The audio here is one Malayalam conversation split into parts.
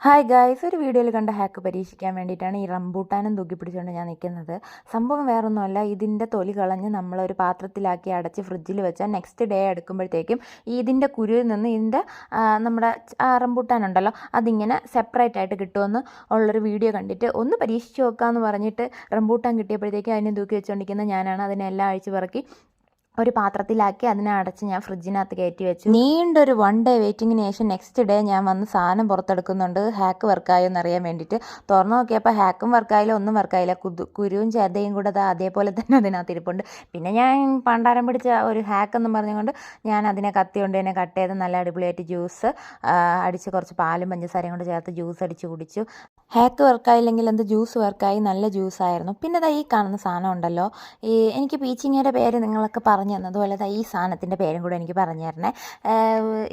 ഹായ് ഗായ്സ്, ഒരു വീഡിയോയിൽ കണ്ട ഹാക്ക് പരീക്ഷിക്കാൻ വേണ്ടിയിട്ടാണ് ഈ റംബൂട്ടാനും തൂക്കിപ്പിടിച്ചുകൊണ്ട് ഞാൻ നിൽക്കുന്നത്. സംഭവം വേറൊന്നുമല്ല, ഇതിൻ്റെ തൊലി കളഞ്ഞ് നമ്മളൊരു പാത്രത്തിലാക്കി അടച്ച് ഫ്രിഡ്ജിൽ വെച്ചാൽ നെക്സ്റ്റ് ഡേ എടുക്കുമ്പോഴത്തേക്കും ഇതിൻ്റെ കുരുവിൽ നിന്ന് ഇതിൻ്റെ നമ്മുടെ റംബൂട്ടാനുണ്ടല്ലോ അതിങ്ങനെ സെപ്പറേറ്റ് ആയിട്ട് കിട്ടുമെന്ന് ഉള്ളൊരു വീഡിയോ കണ്ടിട്ട് ഒന്ന് പരീക്ഷിച്ച് നോക്കാമെന്ന് പറഞ്ഞിട്ട് റംബൂട്ടാൻ കിട്ടിയപ്പോഴത്തേക്കും അതിനെ തൂക്കി വെച്ചുകൊണ്ടിരിക്കുന്ന ഞാനാണ്. അതിനെല്ലാം അഴിച്ച് പറക്കി ഒരു പാത്രത്തിലാക്കി അതിനെ അടച്ച് ഞാൻ ഫ്രിഡ്ജിനകത്ത് കയറ്റി വെച്ചു. നീണ്ടൊരു 1 ഡേ വെയിറ്റിങ്ങിന് ശേഷം നെക്സ്റ്റ് ഡേ ഞാൻ വന്ന് സാധനം പുറത്തെടുക്കുന്നുണ്ട് ഹാക്ക് വർക്കായോ എന്നറിയാൻ വേണ്ടിയിട്ട്. തുറന്നു നോക്കിയപ്പോൾ ഹാക്കും വർക്കായില്ല, ഒന്നും വർക്കായില്ല. കുരുവും ചെതയും കൂടെ അതേപോലെ തന്നെ അതിനകത്ത് ഇരിപ്പുണ്ട്. പിന്നെ ഞാൻ പണ്ടാരം പിടിച്ച ഒരു ഹാക്ക് എന്നും പറഞ്ഞുകൊണ്ട് ഞാൻ അതിനെ കത്തി കൊണ്ട് തന്നെ കട്ട് ചെയ്ത് നല്ല അടിപൊളിയായിട്ട് ജ്യൂസ് അടിച്ച് കുറച്ച് പാലും പഞ്ചസാരയും കൊണ്ട് ചേർത്ത് ജ്യൂസ് അടിച്ച് കുടിച്ചു. ഹാക്ക് വർക്കായില്ലെങ്കിൽ എന്ത് ജ്യൂസ് വർക്കായി, നല്ല ജ്യൂസായിരുന്നു. പിന്നെ ഈ കാണുന്ന സാധനം ഉണ്ടല്ലോ, എനിക്ക് പീച്ചിങ്ങയുടെ പേര് നിങ്ങളൊക്കെ പറഞ്ഞു തന്നതുപോലെ ഈ സാധനത്തിൻ്റെ പേരും കൂടെ എനിക്ക് പറഞ്ഞു തരണേ.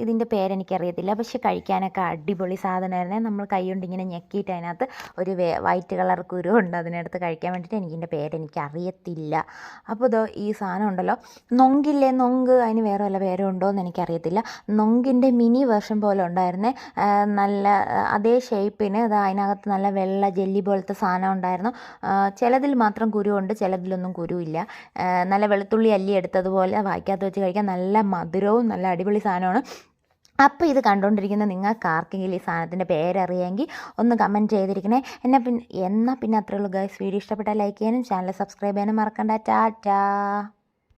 ഇതിൻ്റെ പേരെനിക്കറിയത്തില്ല, പക്ഷെ കഴിക്കാനൊക്കെ അടിപൊളി സാധനമായിരുന്നേ. നമ്മൾ കൈ കൊണ്ട് ഇങ്ങനെ ഞെക്കിയിട്ട് അതിനകത്ത് ഒരു വൈറ്റ് കളർ കുരു ഉണ്ട്, അതിനടുത്ത് കഴിക്കാൻ വേണ്ടിയിട്ട്. എനിക്കിൻ്റെ പേരെനിക്കറിയത്തില്ല. അപ്പോൾ ഈ സാധനം ഉണ്ടല്ലോ, നൊങ്കില്ലേ, നൊങ്ക്, അതിന് വേറെ വല്ല പേരും ഉണ്ടോ എന്ന് എനിക്കറിയത്തില്ല. നൊങ്കിൻ്റെ മിനി വേർഷൻ പോലെ ഉണ്ടായിരുന്നേ, നല്ല അതേ ഷേപ്പിന്. അതിനകത്ത് നല്ല വെള്ള ജെല്ലി പോലത്തെ സാധനം ഉണ്ടായിരുന്നു. ചിലതിൽ മാത്രം കുരുവുണ്ട്, ചിലതിലൊന്നും കുരുവില്ല. നല്ല വെളുത്തുള്ളി അല്ലി എടുത്തതുപോലെ വായിക്കകത്ത് വെച്ച് കഴിക്കാൻ നല്ല മധുരവും നല്ല അടിപൊളി സാധനമാണ്. അപ്പോൾ ഇത് കണ്ടുകൊണ്ടിരിക്കുന്ന നിങ്ങൾക്ക് ആർക്കെങ്കിലും ഈ സാധനത്തിൻ്റെ പേരറിയാമെങ്കിൽ ഒന്ന് കമൻറ്റ് ചെയ്തിരിക്കണേ. എന്നാൽ പിന്നെ അത്രേ ഉള്ളൂ ഗൈസ്. വീഡിയോ ഇഷ്ടപ്പെട്ടാൽ ലൈക്ക് ചെയ്യാനും ചാനൽ സബ്സ്ക്രൈബ് ചെയ്യാനും മറക്കണ്ട. ടാറ്റാ.